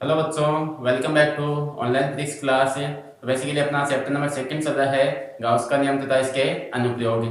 Hello बच्चों, welcome back to online physics class. तो basically अपना चैप्टर नंबर सेकंड चल रहा है गाउस का नियम तथा इसके अनुप्रयोग।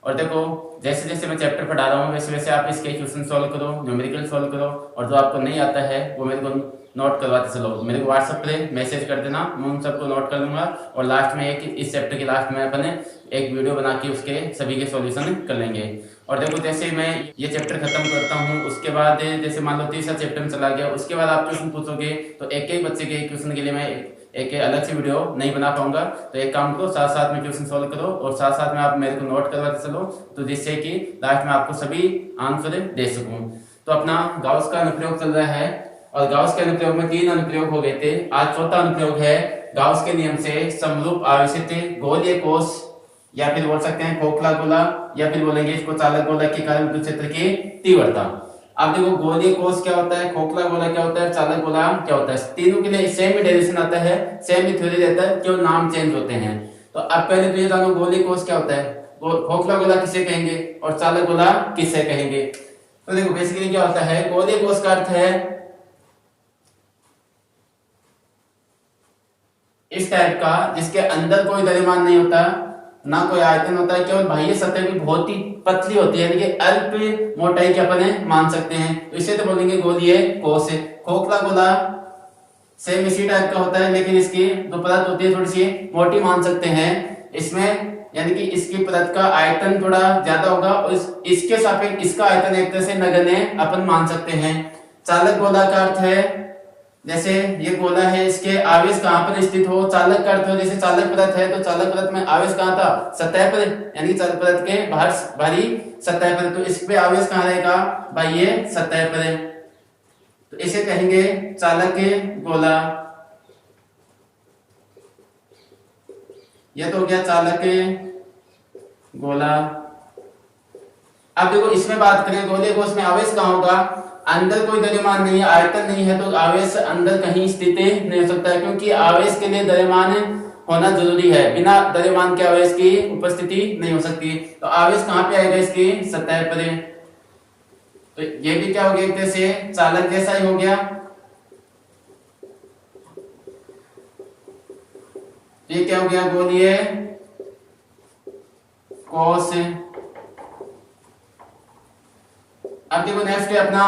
और देखो, जैसे जैसे मैं चैप्टर पढ़ा रहा हूँ वैसे वैसे आप इसके क्वेश्चन सॉल्व करो, न्यूमेरिकल सॉल्व करो, और जो आपको नहीं आता है वो मेरे को नोट करवाते चलो। मेरे को व्हाट्सएप पे मैसेज कर देना, मैं उन सबको नोट कर लूंगा। और लास्ट में इस चैप्टर के लास्ट में अपन एक वीडियो बना के उसके सभी के सॉल्यूशन कर लेंगे। और देखो, जैसे मैं ये चैप्टर खत्म करता हूँ उसके बाद जैसे मान लो तीसरा चैप्टर में चला गया, उसके बाद आप क्वेश्चन पूछोगे तो एक एक बच्चे के क्वेश्चन के लिए मैं एक अलग से वीडियो नहीं बना पाऊंगा। तो एक काम करो, साथ साथ में क्वेश्चन सॉल्व करो और साथ साथ में आप मेरे को नोट करवाते चलो, तो जिससे कि लास्ट में आपको सभी आंसर दे सकूं। तो अपना गाउस का अनुप्रयोग चल रहा है और गाउस के अनुप्रयोग में 3 अनुप्रयोग हो गए थे। आज चौथा अनुप्रयोग है गाउस के नियम से समरूप आवेशित गोलीय कोश, या फिर बोल सकते हैं खोखला गोला, या फिर बोलेंगे इसको चालक गोला के कारण विद्युत क्षेत्र की तीव्रता। अब देखो, गोलीय कोश क्या होता है, खोखला गोला क्या होता है, चालक गोला क्या होता है, तीनों के लिए सेम ही डेरिवेशन आता है, सेम ही थ्योरी रहता है, क्यों नाम चेंज होते हैं। तो अब पहले तो ये जानो गोलीय कोश क्या होता है, खोखला गोला किसे कहेंगे और चालक गोला किसे कहेंगे। तो देखो बेसिकली क्या होता है, गोलीय कोश का अर्थ है इस टाइप का जिसके अंदर कोई द्रव्यमान नहीं होता, ना कोई आयतन होता है, केवल बाह्य सतह भी बहुत ही पतली होती है, यानी कि अल्प मोटाई के अपने मान सकते हैं, तो इसे तो बोलेंगे गोलीय कोश। खोखला गोला सेम इसी टाइप का होता है, लेकिन इसकी जो परत होती है थोड़ी सी मोटी मान सकते हैं इसमें, यानी कि इसकी परत का आयतन थोड़ा ज्यादा होगा और इसके सापेक्ष इसका आयतन एक तरह से नगण्य अपन मान सकते हैं। चालक गोला का अर्थ है जैसे ये गोला है, इसके आवेश कहां पर स्थित हो, चालक का अर्थ हो जैसे चालक परत है तो चालक परत में आवेश कहां था, सतह पर, यानी चालक परत के बाहर बाहरी सतह पर, तो इस पे आवेश कहां रहेगा, बाह्य सतह पर, तो इसे कहेंगे चालक गोला। यह तो हो गया चालक गोला। अब देखो इसमें बात करें गोले कोश में आवेश कहां होगा, अंदर कोई द्रव्यमान नहीं है, आयतन नहीं है, तो आवेश अंदर कहीं स्थित नहीं हो सकता है, क्योंकि आवेश के लिए द्रव्यमान होना जरूरी है, बिना द्रव्यमान के आवेश की उपस्थिति नहीं हो सकती। तो आवेश कहां पे आएगा, इसकी सतह पर। तो ये भी क्या हो गया, एक तरह से चालक जैसा ही हो गया। ये क्या हो गया, गोलीय कोश। अब देखो नेक्स्ट है अपना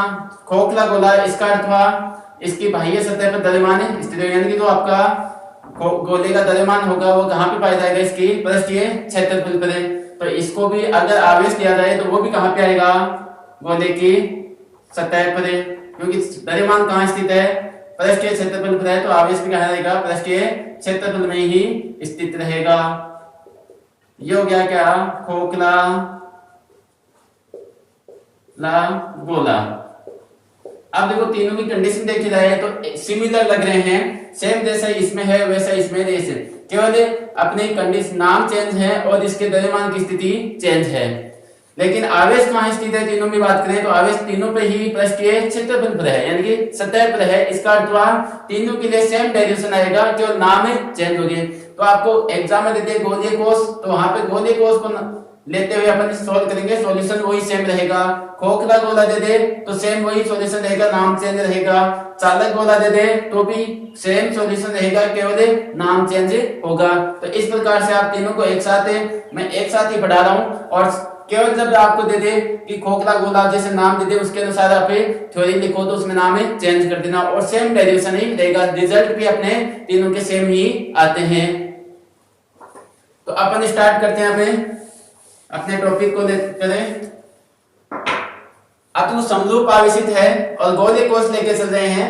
खोखला गोला, इसका अर्थ हुआ इसकी बाह्य सतह पर द्रव्यमान स्थित है, यानी कि जो आपका गोले का द्रव्यमान होगा वो कहां पे पाया जाएगा, इसकी पृष्ठीय क्षेत्रफल पर। तो इसको भी अगर आवेश दिया जाए तो वो भी कहां पे आएगा, गोले की सतह पर, क्योंकि द्रव्यमान कहां स्थित है, पृष्ठीय क्षेत्रफल पर है, तो आवेश भी कहां रहेगा, पृष्ठीय क्षेत्रफल में ही स्थित रहेगा। ये हो गया क्या, खोखला गोला। अब देखो तीनों की कंडीशन देखी जाए तो सिमिलर लग रहे हैं, सेम जैसा इसमें है वैसा इसमें, जैसे केवल अपने कंडीशन नाम चेंज है और इसके द्रव्यमान की स्थिति चेंज है, लेकिन आवेश कहां स्थित है तीनों में बात करें तो आवेश तीनों पे ही पृष्ठीय क्षेत्रफल पर है, यानी कि सतह पर है। इसका अर्थ हुआ तीनों के लिए सेम डायरेक्शन आएगा, केवल नाम चेंज हो गए। तो आपको एग्जाम में देते हैं गोलीय कोश, तो वहां पे गोलीय कोश को लेते हुए अपन सॉल्व करेंगे, सॉल्यूशन वही सेम रहेगा। खोखला गोला दे दे तो सेम वही सॉल्यूशन रहेगा, नाम चेंज रहेगा। चालक गोला दे दे तो भी सेम सॉल्यूशन रहेगा, केवल नाम चेंज होगा। तो इस प्रकार से आप तीनों को एक साथ मैं एक साथ ही पढ़ा रहा हूं, और केवल जब आपको दे दे कि खोखला गोला जैसे नाम दे दे उसके अनुसार आप थ्योरी लिखो तो उसमें नाम चेंज कर देना, और सेम डेरिवेशन ही रहेगा, रिजल्ट भी अपने तीनों के सेम ही आते हैं। तो अपन स्टार्ट करते हैं अपने टॉपिक को करें। अब तो समरूप आवेशित है और गोलीय कोश लेके चल रहे हैं।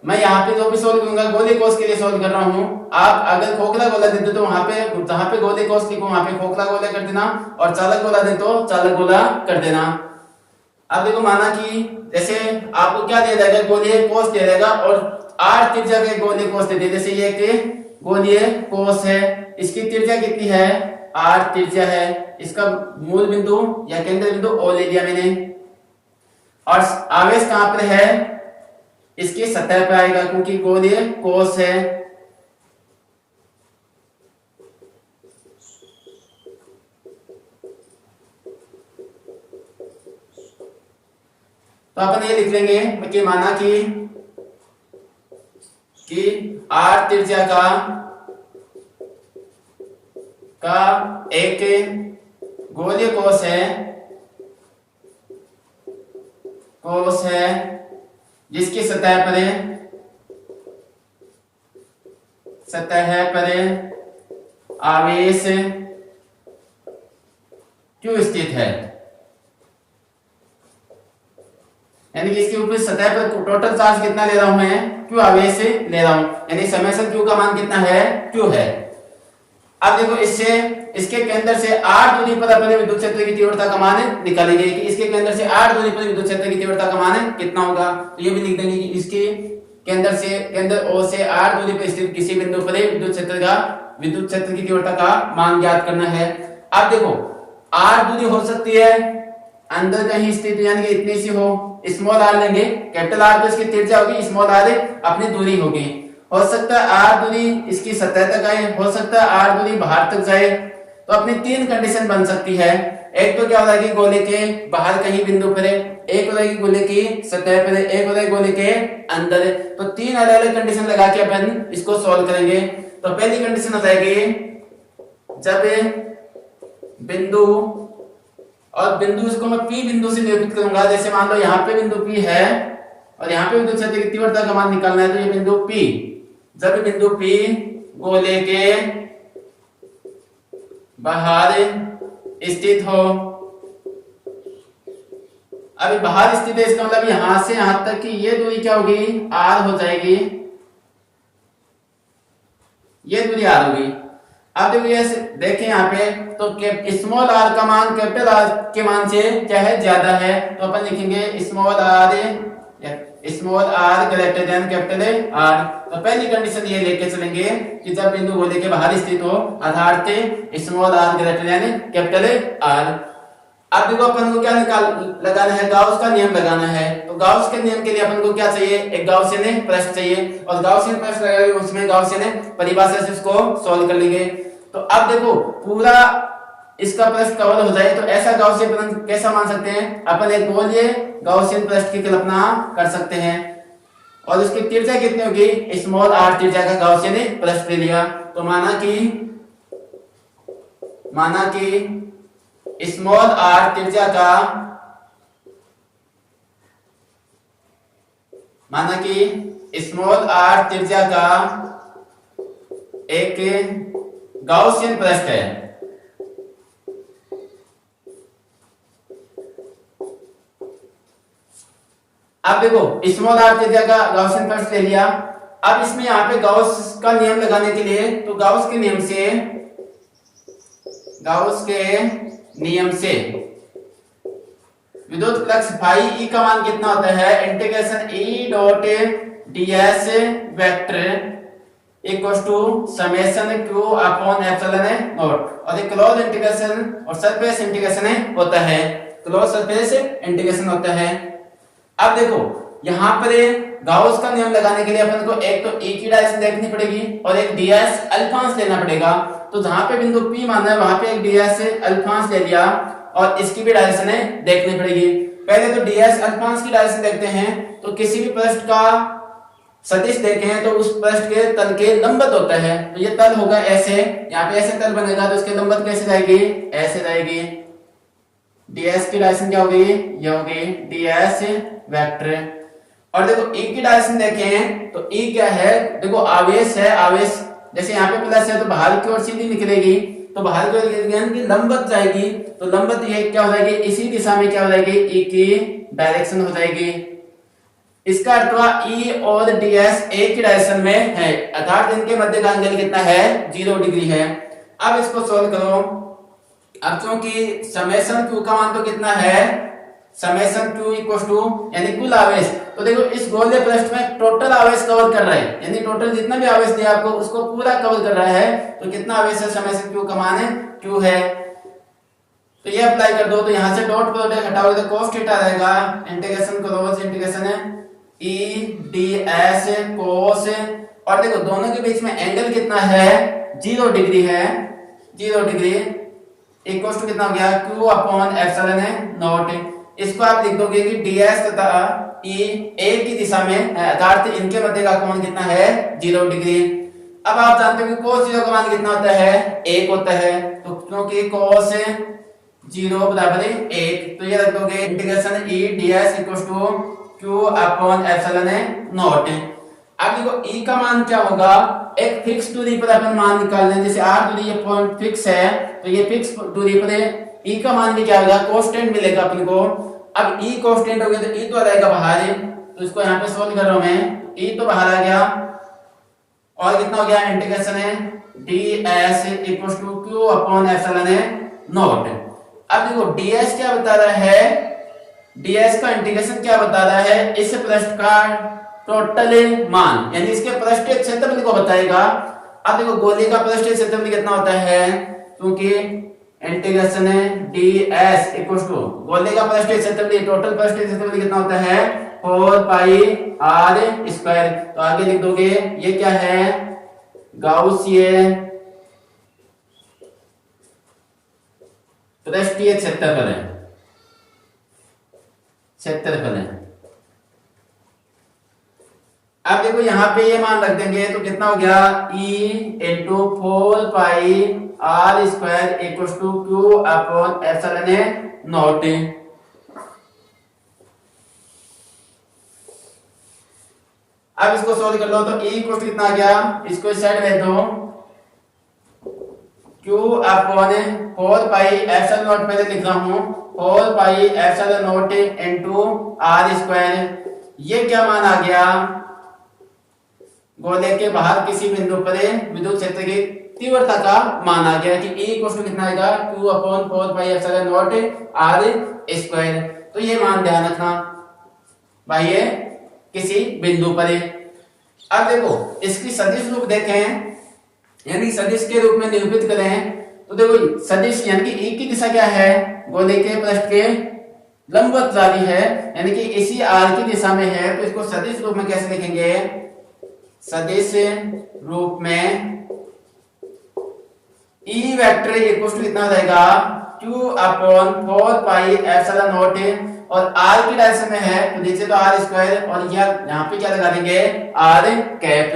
मैं यहाँ पे जो भी सोल्व करूंगा गोलीय कोश के लिए सोल्व कर रहा हूँ। आप अगर खोखला गोला दे दो तो वहां पे जहां पे गोलीय कोश लिखो वहां पे खोखला गोला कर देना, और चालक गोला दे तो चालक गोला कर देना। अब देखो माना कि जैसे आपको क्या दिया जाएगा, गोलीय कोश दिया जाएगा और 8 त्रिज्या के गोलीय कोश दे दिए। जैसे ये एक गोलीय कोश है, इसकी त्रिज्या कितनी है, 8 त्रिज्या है, इसका मूल बिंदु या केंद्र बिंदु ओ ले लिया मैंने, और आवेश कहां पर है, इसकी सतह पर आएगा क्योंकि गोलीय कोश है। तो अपन ये लिख लेंगे कि माना कि कि r त्रिज्या का एक गोलीय कोश है जिसकी सतह पर आवेश Q स्थित है, यानी कि इसके ऊपर सतह पर टोटल चार्ज कितना ले रहा हूं मैं, Q आवेश ले रहा हूं, यानी समेशन Q का मान कितना है, Q है। अब देखो इसके केंद्र से r दूरी पर अपने विद्युत क्षेत्र की तीव्रता का मान निकालेंगे कि इसके केंद्र से r दूरी पर विद्युत क्षेत्र की तीव्रता का मान कितना होगा। तो ये भी लिख देंगे कि इसके केंद्र O से r दूरी पर स्थित किसी बिंदु पर विद्युत क्षेत्र की तीव्रता का मान ज्ञात करना है। अब देखो r दूरी हो सकती है अंदर कहीं स्थित, यानी कि इतनी सी हो, स्मॉल r लेंगे, कैपिटल R तो इसकी त्रिज्या होगी, स्मॉल r अपनी दूरी होगी। हो सकता है r दूरी इसकी सतह तक आए, हो सकता है r दूरी बाहर तक जाए। तो अपनी तीन कंडीशन बन सकती है। एक तो क्या हो जाएगी, गोले के बाहर कहीं बिंदु पर है, एक हो जाएगी गोले की सतह पर, एक हो जाएगी गोले के अंदर। तो तीन अलग अलग कंडीशन लगा के अपन इसको सॉल्व करेंगे। तो पहली कंडीशन हो जाएगी जब बिंदु, और बिंदु इसको मैं P बिंदु से निरूपित करूंगा। जैसे मान लो यहाँ पे बिंदु P है और यहाँ पे विद्युत क्षेत्र की तीव्रता का मान निकालना है, तो ये बिंदु P, जब बिंदु P गोले के बाहर स्थित हो, अभी बाहर स्थित है, इसका मतलब यहां से यहां तक की ये दूरी क्या होगी, r हो जाएगी, ये दूरी r होगी। अब देखो ये देखें यहाँ पे, तो स्मॉल r का मान कैपिटल R के मान से क्या है, ज्यादा है, तो अपन लिखेंगे small r greater than capital R। तो पहली कंडीशन ये लेके चलेंगे कि जब बिंदु गोले के बाहर स्थित हो अर्थात small r greater than capital R। अब देखो अपन को क्या लगाना है, गाउस का नियम लगाना है। तो गाउस के नियम के लिए अपन को क्या चाहिए, एक गाउसियन पृष्ठ चाहिए, और गाउसियन पृष्ठ लगाएंगे उसमें गाउसियन परिभाषा से इसको सॉल्व कर लेंगे। तो अब देखो पूरा इसका पृष्ठ कवर हो जाए, तो ऐसा गाउसियन कैसा मान सकते हैं अपन, एक गोलीय गाउसियन पृष्ठ की कल्पना कर सकते हैं। और उसकी त्रिज्या कितनी होगी, स्मॉल r त्रिज्या का गाउसियन पृष्ठ ले लिया। तो माना कि स्मॉल r त्रिज्या का, माना कि स्मॉल r त्रिज्या का एक गाउसियन पृष्ठ है। अब देखो स्मॉल r त्रिज्या का गाउसियन पृष्ठ ले लिया। अब इसमें यहाँ पे गाउस का नियम लगाने के लिए, तो गाउस के नियम से विद्युत फ्लक्स फाई E का मान कितना होता है, integration E dot ds vector equals to summation Q upon epsilon nought, और ये क्लोज इंटीग्रेशन और सरफेस इंटीग्रेशन होता है, क्लोज सरफेस इंटीग्रेशन होता है। अब देखो यहाँ पर गाउस का नियम लगाने के लिए अपन को एक तो E की डायरेक्शन देखनी पड़ेगी और एक ds अल्फांश लेना पड़ेगा। तो जहां पे बिंदु P माना है वहां पे एक ds अल्फांश ले लिया और इसकी भी डायरेक्शन देखनी पड़ेगी। पहले तो ds अल्फांश की डायरेक्शन देखते हैं। तो किसी भी पृष्ठ का सदिश देखे हैं तो उस पृष्ठ के तल के लंबवत होता है, तो ये तल होगा ऐसे, यहाँ पे ऐसे तल बनेगा, तो इसके लंबवत कैसे जाएगी, ऐसे जाएगी। ds की डायरेक्शन क्या होगी, ये होगी ds वेक्टर। और देखो E की डायरेक्शन देखें तो E क्या है, देखो आवेश है, आवेश जैसे यहाँ पे प्लस है तो बाहर की ओर सीधी निकलेगी, तो बाहर की ओर लंबवत जाएगी, तो लंबवत ये क्या हो जाएगी, इसी दिशा में क्या हो जाएगी, E की डायरेक्शन हो जाएगी। इसका अर्थ हुआ E और ds एक ही डायरेक्शन में है, अर्थात इनके मध्य का एंगल कितना है, 0 डिग्री है। अब इसको सोल्व करो। अब क्योंकि समेशन Q का मान तो कितना है, समेशन Q इक्वल्स टू यानी कुल आवेश, तो देखो इस गोलीय पृष्ठ में टोटल आवेश कवर कर रहा है, यानी टोटल जितना भी आवेश दिया आपको उसको पूरा कवर कर रहा है। तो कितना आवेश है, समेशन Q का मान है Q है। तो ये अप्लाई कर दो, तो यहां से डॉट प्रोडक्ट हटाओगे तो cos थीटा रहेगा, इंटीग्रेशन क्रॉस इंटीग्रेशन है E ds cos, और देखो दोनों के बीच में एंगल कितना है, 0 डिग्री है, 0 डिग्री इक्वल्स टू कितना हो गया, Q अपॉन एप्सिलॉन नॉट। इसको आप लिख दोगे कि ds तथा ई एक की दिशा में है, अर्थात इनके मध्य का कोण कितना है 0 डिग्री। अब आप जानते हो कि cos 0 का मान कितना होता है 1 होता है, तो क्योंकि cos 0 बराबर 1 तो ये रख दोगे integration E ds equal to q upon epsilon nought. अब देखो e का मान क्या होगा, एक फिक्स दूरी पर अपन मान निकाल लें, जैसे r दूरी ये पॉइंट फिक्स है तो ये फिक्स दूरी पर e का मान भी क्या होगा कांस्टेंट मिलेगा अपन को। अब e कांस्टेंट हो गया तो e तो आ जाएगा बाहर, तो इसको यहाँ पे सोल्व कर रहा हूं मैं, e तो बाहर आ गया और कितना हो गया इंटीग्रेशन है ds equal to q upon epsilon nought. अब देखो ds क्या बता रहा है, ds का इंटीग्रेशन क्या बता रहा है, इस पृष्ठ का टोटल मान यानी इसके पृष्ठीय क्षेत्रफल को बताएगा। अब देखो गोले का पृष्ठीय क्षेत्रफल कितना होता है, क्योंकि इंटीग्रेशन है ds इक्वल टू गोले का पृष्ठीय क्षेत्रफल टोटल पृष्ठीय क्षेत्रफल कितना होता है 4 पाई r स्क्वायर। तो आगे लिख दोगे ये क्या है गाउसिय पृष्ठीय क्षेत्रफल है, क्षेत्रफल है। अब देखो यहाँ पे ये मान रख देंगे तो कितना हो गया e into 4 pi r square equal to q upon epsilon nought. अब इसको सॉल्व कर लो तो e इक्वल टू कितना आ गया, इसको इस साइड रख दो q upon 4 pi epsilon not पहले लिख रहा हूं 4 pi epsilon not into r square. ये क्या मान आ गया, गोले के बाहर किसी बिंदु पर विद्युत क्षेत्र की तीव्रता का मान आ गया कि E इक्वल टू कितना आएगा q upon 4 pi epsilon not r square. तो ये मान ध्यान रखना भाई ये किसी बिंदु पर। अब देखो इसकी सदिश रूप देखें, यानी सदिश के रूप में निरूपित करें तो देखो सदिश यानी कि E की दिशा क्या है, गोले के पृष्ठ के लंबवत जारी है, यानी कि इसी r की दिशा में है। तो इसको सदिश रूप में कैसे लिखेंगे, सदिश रूप में E वेक्टर इक्वल टू कितना रहेगा q upon 4 pi epsilon nought और r की डायरेक्शन में है तो नीचे तो r स्क्वायर और यहाँ पे क्या लगा देंगे r कैप।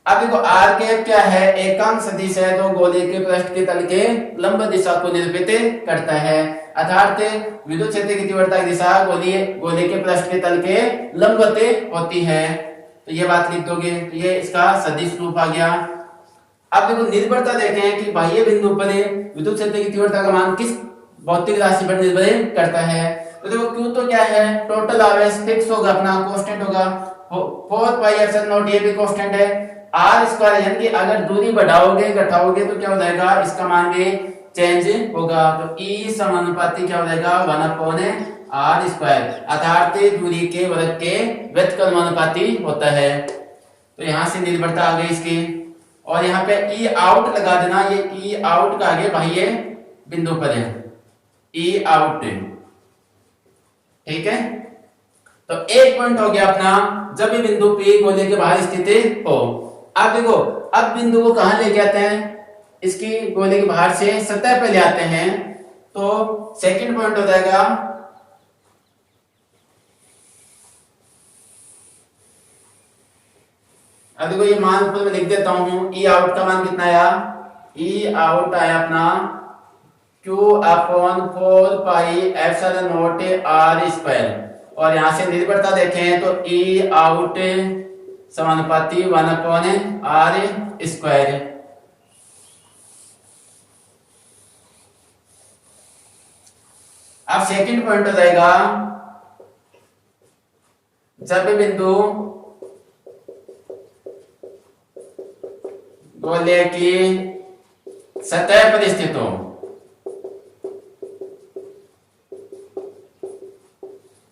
अब देखो r कैप क्या है, एकांक सदिश है तो गोले के पृष्ठ के तल के लंब दिशा को निरूपित करता है, अर्थात विद्युत क्षेत्र की तीव्रता की दिशा गोले के पृष्ठ के तल के लंबवत होती है। तो ये बात लिख दोगे तो ये इसका सदिश रूप आ गया। अब देखो निर्भरता देखें कि बाह्य बिंदु पर विद्युत क्षेत्र की तीव्रता का मान किस भौतिक राशि पर निर्भर करता है। तो देखो Q तो क्या है टोटल आवेश फिक्स होगा अपना कांस्टेंट होगा 4 पाई एप्सिलॉन नॉट, ये भी कांस्टेंट है। r स्क्वायर यानी कि अगर दूरी बढ़ाओगे घटाओगे तो क्या हो जाएगा, इसका मान भी चेंज होगा। तो E समानुपाती क्या हो जाएगा 1 अपॉन r स्क्वायर, अर्थात दूरी के वर्ग के व्युत्क्रमानुपाती होता है। तो यहां से निर्भरता आ गई इसकी, और यहाँ पे E आउट लगा देना, ये E आउट का आगे बाह्य बिंदु पर है E आउट, ठीक है। तो एक पॉइंट हो गया अपना जब भी बिंदु P गोले के बाहर स्थित हो। अब देखो अब बिंदु को कहां लेके आते हैं, इसकी गोले के बाहर से सतह पे ले आते हैं। तो सेकंड पॉइंट हो जाएगा अब देखो ये मान ऊपर में लिख देता हूं, E आउट का मान कितना आया, E आउट आया अपना Q upon 4 pi epsilon not r square, और यहां से निर्भरता देखें तो E आउट समानुपाती 1 अपॉन r स्क्वायर। अब सेकंड पॉइंट हो जाएगा जब बिंदु गोले की सतह पर स्थित हो,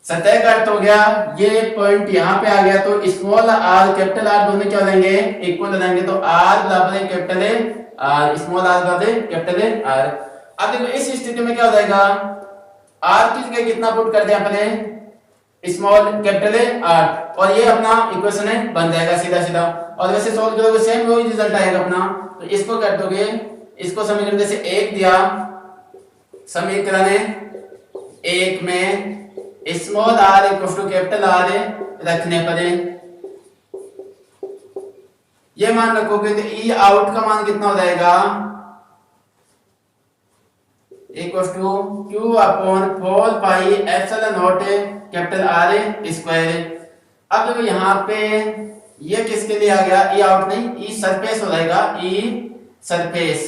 सतह का अर्थ हो गया ये पॉइंट यहां पे आ गया तो स्मॉल r कैपिटल R दोनों क्या हो जाएंगे इक्वल हो जाएंगे। तो r बराबर है कैपिटल R, स्मॉल r बराबर है कैपिटल R। अब देखो इस स्थिति में क्या हो जाएगा, r की जगह कितना पुट कर दिया अपने स्मॉल कैपिटल R, और ये अपना इक्वेशन है बन जाएगा सीधा सीधा। और वैसे सॉल्व करोगे सेम वही रिजल्ट आएगा अपना। तो इसको कर दोगे, इसको समीकरण जैसे 1 दिया, समीकरण 1 में small R equal to capital R रखने पर ये मान रखोगे तो ई आउट का मान कितना हो जाएगा equal to Q upon 4 pi epsilon nought capital R square. अब देखो यहाँ पे ये किसके लिए आ गया, ई आउट नहीं, ई सरफेस हो जाएगा, ई सरफेस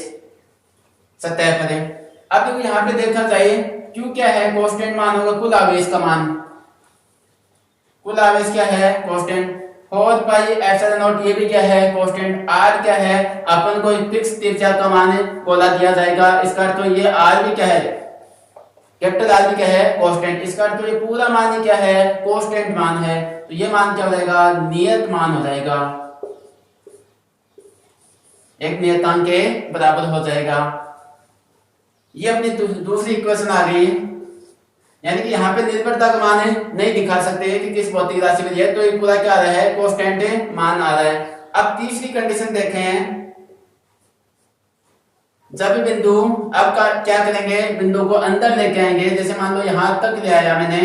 सतह पर है। अब देखो यहाँ पे देखा जाए क्यू क्या है, कांस्टेंट मान होगा कुल आवेश का मान, कुल आवेश क्या है कांस्टेंट 4 पाई एप्सिलॉन नॉट, ये भी क्या है कांस्टेंट, आर क्या है अपन को फिक्स त्रिज्या का मान बोला दिया जाएगा, इसका अर्थ तो ये आर भी क्या है कैपिटल आर भी क्या है कांस्टेंट, इसका अर्थ तो ये पूरा मान ही क्या है कांस्टेंट मान है, तो ये मान क्या हो जाएगा नियत मान हो जाएगा, एक नियतांक के बराबर हो जाएगा। ये अपनी दूसरी इक्वेशन आ गई, यानी कि यहाँ पे निर्भरता का मान है नहीं दिखा सकते कि किस भौतिक राशि में है, तो ये पूरा क्या आ रहा है कांस्टेंट मान आ रहा है। अब तीसरी कंडीशन देखें, जब बिंदु अब क्या करेंगे, बिंदु को अंदर लेके आएंगे, जैसे मान लो यहां तक ले आया मैंने,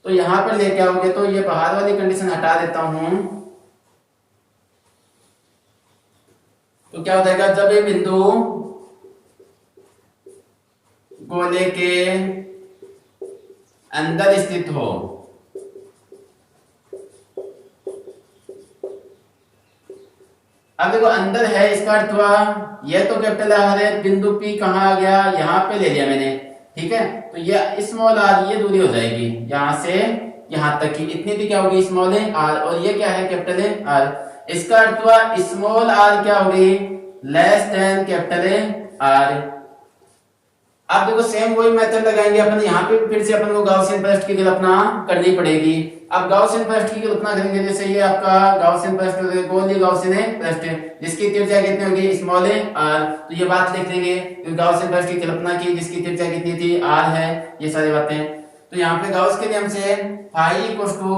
तो यहां पर लेके आओगे तो ये बाहर वाली कंडीशन हटा देता हूं, तो क्या हो जाएगा जब ये बिंदु गोले के अंदर स्थित हो, अब देखो अंदर है, इसका अर्थ हुआ ये तो कैपिटल आर है, बिंदु पी कहाँ आ गया यहाँ पे ले लिया मैंने, ठीक है, तो ये स्मॉल आर ये दूरी हो जाएगी यहां से यहां तक की, इतनी भी क्या होगी स्मॉल आर, और ये क्या है कैपिटल आर, इसका अर्थ हुआ स्मॉल आर क्या होगी लेस देन कैपिटल आर। अब देखो सेम वही मेथड लगाएंगे अपन, यहाँ पे फिर से अपन को गाउसियन पृष्ठ की कल्पना करनी पड़ेगी। अब गाउसियन पृष्ठ की कल्पना करेंगे, जैसे ये आपका गाउसियन पृष्ठ गोलीय गाउसियन पृष्ठ जिसकी त्रिज्या कितनी होगी स्मॉल आर, तो ये बात लिख देंगे गाउसियन पृष्ठ की कल्पना की जिसकी त्रिज्या कितनी थी आर है, ये सारी बातें। तो यहाँ पे गाउस के नियम से phi equals to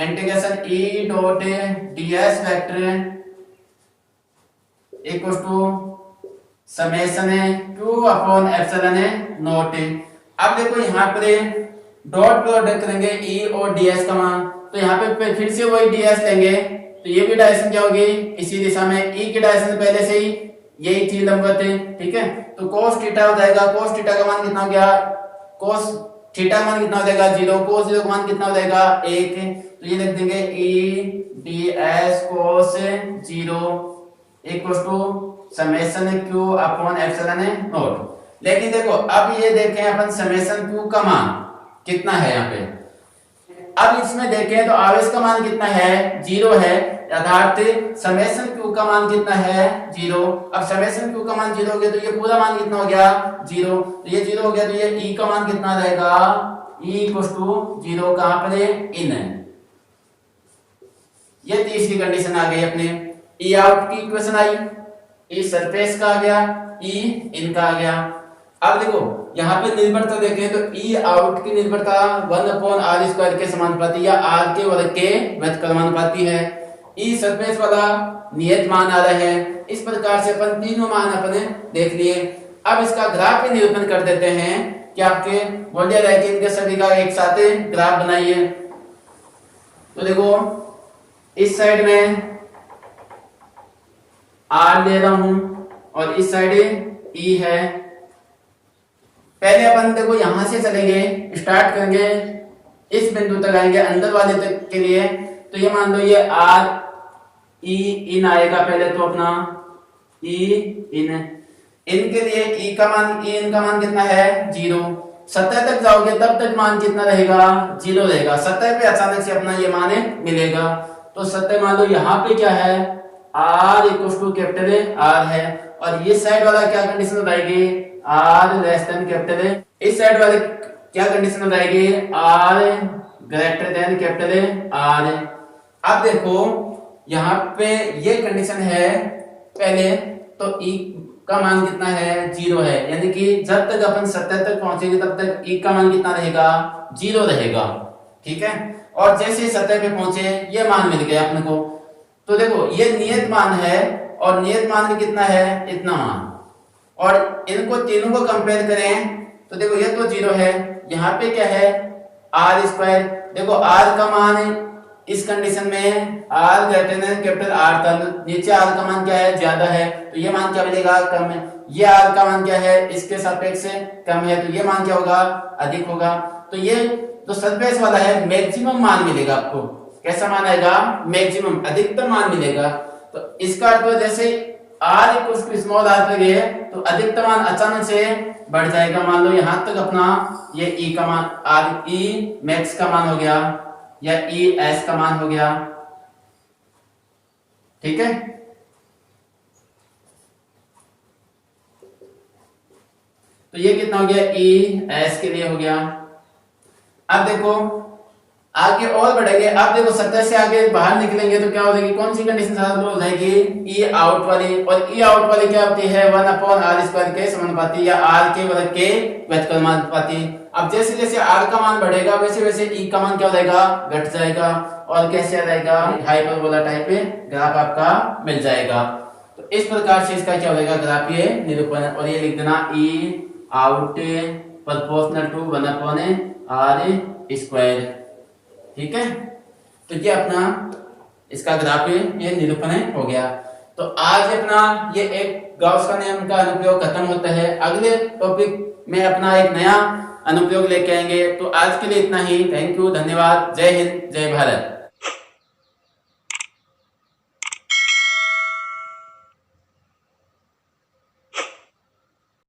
integration E dot d s vector equals to summation q upon epsilon nought. अब देखो यहाँ पर डॉट प्रोडक्ट करेंगे e और ds का मान, तो यहाँ पे फिर से वही ds लेंगे, तो ये भी डायरेक्शन क्या होगी इसी दिशा में, e की डायरेक्शन पहले से ही यही थी लंबवत, ठीक है, तो cos थीटा हो जाएगा, cos थीटा का मान कितना हो गया, cos थीटा का मान कितना हो जाएगा 0, cos 0 का मान कितना हो जाएगा 1, तो ये लिख देंगे e ds cos 0 equal to summation q upon epsilon nought. लेकिन देखो अब ये देखें अपन समेशन q का मान कितना है यहाँ पे, अब इसमें देखें तो आवेश का मान कितना है 0 है, अर्थात समेशन q का मान कितना है 0। अब समेशन q का मान 0 हो गया तो ये पूरा मान कितना हो गया 0, तो ये 0 हो गया तो ये e का मान कितना रहेगा e इक्वल टू 0 कहां पर इन है। ये तीसरी कंडीशन आ गई अपने, ई आउट की इक्वेशन आई, ई सरफेस का आ गया, ई इनका आ गया। अब देखो यहाँ पे निर्भरता देखें तो ई आउट की निर्भरता 1/r² के समानुपाती या r के वर्ग के व्यस्तक्रमानुपाती है, ई सरफेस वाला नियत मान आ रहा है। इस प्रकार से अपन तीनों मान अपने देख लिए। अब इसका ग्राफ भी निरूपण कर देते हैं कि आपके बोलिए रहे कि इनके सभी का एक साथ ग्राफ बनाइए। तो देखो इस साइड में R ले रहा हूं और इस साइड E है। पहले अपन देखो यहां से चलेंगे, स्टार्ट करेंगे, इस बिंदु तक आएंगे अंदर वाले तक के लिए, तो ये मान लो ये R E इन आएगा पहले तो अपना E इन, इनके लिए E का मान E इन का मान कितना है 0। सतह तक जाओगे तब तक मान कितना रहेगा 0 रहेगा, सतह पे अचानक से अपना ये मान मिलेगा। तो सतह मान लो यहाँ पे क्या है R equal to capital R है, और ये साइड वाला क्या कंडीशन बताएगी R लेस देन कैपिटल, इस साइड वाले क्या कंडीशन बताएगी R greater than capital R। अब देखो यहाँ पे ये कंडीशन है पहले तो E का मान कितना है 0 है, यानी कि जब तक अपन सतह तक पहुंचेंगे तब तक E का मान कितना रहेगा 0 रहेगा, ठीक है। और जैसे सतह पे पहुंचे ये मान मिल गया अपने को, तो देखो ये नियत मान है और नियत मान में कितना है इतना मान, और इनको तीनों को कंपेयर करें तो देखो ये तो 0 है, यहाँ पे क्या है आर स्क्वायर। देखो आर का मान इस कंडीशन में R greater than capital R था, नीचे आर का मान क्या है ज्यादा है, तो ये मान क्या मिलेगा कम है। ये आर का मान क्या है इसके सापेक्ष से कम है, तो ये मान क्या होगा अधिक होगा। तो ये जो सरफेस वाला है मैक्सिमम मान मिलेगा आपको। कैसा मान आएगा मैक्सिमम अधिकतम मान मिलेगा। तो इसका अर्थ जैसे R equals to small R पे गए तो अधिकतम मान अचानक से बढ़ जाएगा। मान लो यहां तक अपना ये ई का मान आर ई मैक्स का मान हो गया या ई एस का मान हो गया, ठीक है। तो ये कितना हो गया ई एस के लिए हो गया। अब देखो आगे और बढ़ेंगे। अब देखो सतह से आगे बाहर निकलेंगे तो क्या हो जाएगी, कौन सी कंडीशन साथ हो जाएगी ई आउट वाली। और ई आउट वाली क्या होती है 1/r² के समानुपाती या r के वर्ग के व्युत्क्रमानुपाती। अब जैसे जैसे r का मान बढ़ेगा वैसे वैसे e का मान क्या हो जाएगा घट जाएगा। और कैसे आ जाएगा हाइपरबोला टाइप में ग्राफ आपका मिल जाएगा। तो इस प्रकार से इसका क्या हो जाएगा ग्राफ ये निरूपण। और ये लिख देना ई आउट प्रोपोर्शनल टू 1/r², ठीक है। तो ये अपना इसका ग्राफ ये निरूपण हो गया। तो आज अपना ये एक गाउस का नियम का अनुप्रयोग खत्म होता है। अगले टॉपिक में अपना एक नया अनुप्रयोग लेके आएंगे। तो आज के लिए इतना ही। थैंक यू, धन्यवाद, जय हिंद, जय भारत।